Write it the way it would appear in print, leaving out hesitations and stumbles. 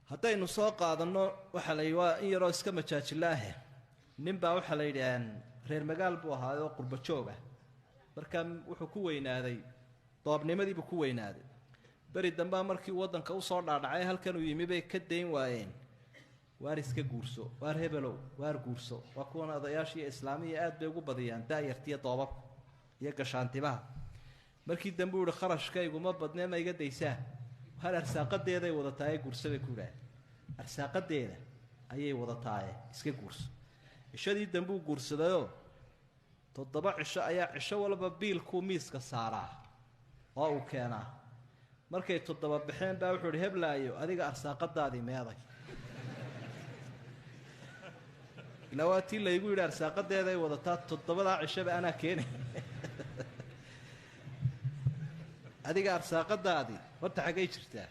haddaynu soo qaadano waxa la yidhi waa in yaroo iska majaajilaahe ninbaa waxaa la yidhi reer magaal buu ahaayoo qurbo joog ah markaa wuxuu ku weynaaday doobnimadiibuu ku weynaaday beri dambaa markii waddanka usoo dhaadhacay halkanuu yimi bay ka dayn waayeen waar iska guurso waar hebelow waar guurso waa kuwan odayaashiiyo islaamiya aad bay ugu badiyaan daayartiiyo doobabka iyo gashaantimaha markii dambe u yihi kharashkayguma badnee ma iga daysaa hal arsaaqadeeday wadataaye guurso bay ku yidhaah arsaaqadeeda ayay wadataaye iska guurso cishadii dambuu guursadayoo 7 cisho ayaa cisho walba biilkuu miiska saaraa oo uu keenaa markay 7 baxeen baa wuxuu ihi heblaayo adiga arsaaqadaadii meeday ilaa waa tii laygu yidhi arsaaqadeeday wadataa 7 cishaba anaa keenay adiga arsaaqadaadii horta xaggay jirtaa